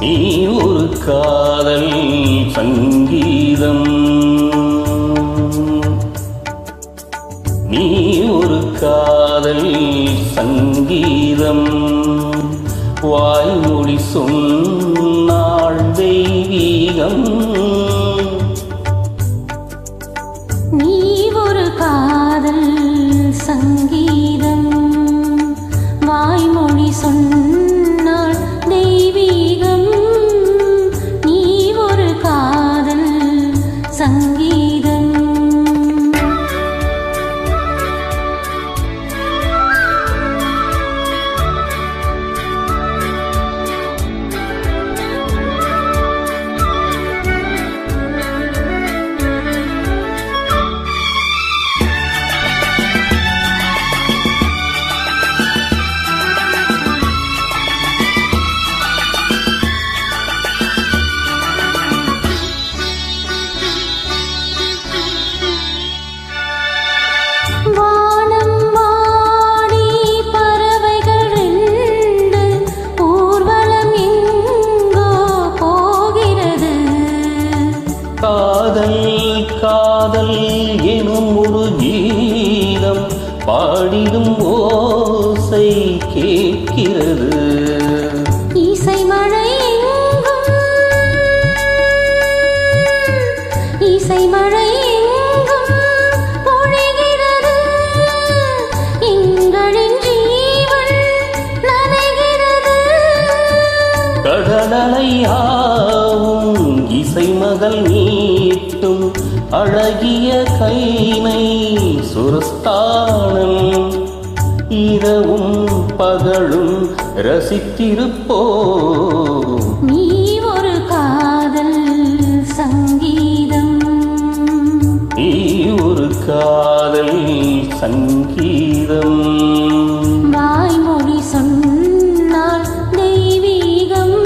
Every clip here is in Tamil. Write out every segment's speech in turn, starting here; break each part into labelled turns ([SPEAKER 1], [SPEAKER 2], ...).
[SPEAKER 1] நீ ஒரு காதல் சங்கீதம், நீ ஒரு காதல் சங்கீதம், வாய்மொழி சொன்னாள் தெய்வீகம்.
[SPEAKER 2] நீ ஒரு காதல் சங்கீதம், வாய்மொழி சொன்னாள் தெய்வீகம். நீ ஒரு காதல் சங்கீதம்.
[SPEAKER 1] காதல் காதல் எனும் ஒரு கீதம் பாடிடும் ஓசை கேட்கிறது.
[SPEAKER 2] இசை மழை எங்கும், இசை மழை எங்கும் பொழிகிறது. எங்களின் ஜீவன் நனைகிறது.
[SPEAKER 1] கடலையாவும் இசை மகள் நீட்டும் அழகிய கைனை சுரஸ்தானம். இரவும் பகலும் ரசித்திருப்போ.
[SPEAKER 2] நீ ஒரு காதல் சங்கீதம்,
[SPEAKER 1] நீ ஒரு காதல் சங்கீதம்,
[SPEAKER 2] வாய்மொழி சொன்னால் தெய்வீகம்.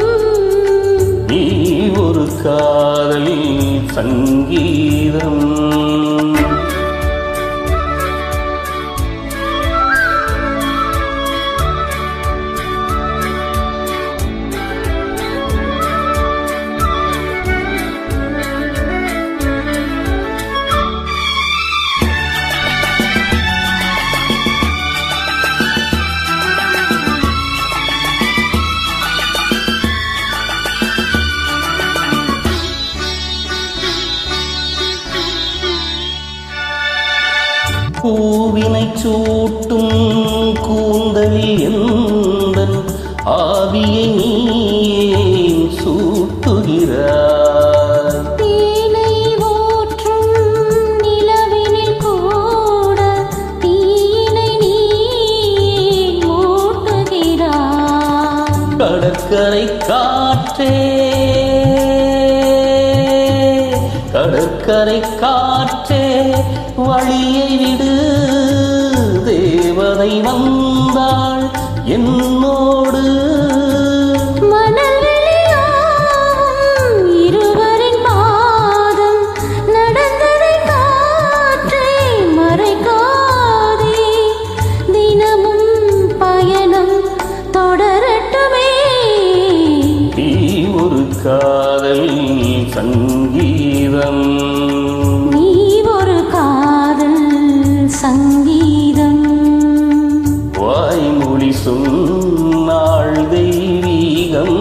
[SPEAKER 1] நீ ஒரு காதல் சங்கீதம். பூவினை சூட்டும் கூந்தலில் எந்தன் ஆவியை நீ சூட்டுகிறாய்.
[SPEAKER 2] தேனை ஊற்றும் நிலவினில் கூட தீயினை நீ மூட்டுகிறாய்.
[SPEAKER 1] கடற்கரை காற்றே, கடற்கரை காற்றே வழியை விடு. தேவதை வந்தாள் என்னோடு.
[SPEAKER 2] மணல்வெளியாகும் இருவரின் பாதம் நடந்ததை காற்றே மறைக்காதே. தினமும் பயணம் தொடரட்டுமே.
[SPEAKER 1] நீ ஒரு காதல் சங்கீதம்,
[SPEAKER 2] நீ ஒரு காதல் சங்கீதம்,
[SPEAKER 1] வாய்மொழி சொன்னாள் தெய்வீகம்.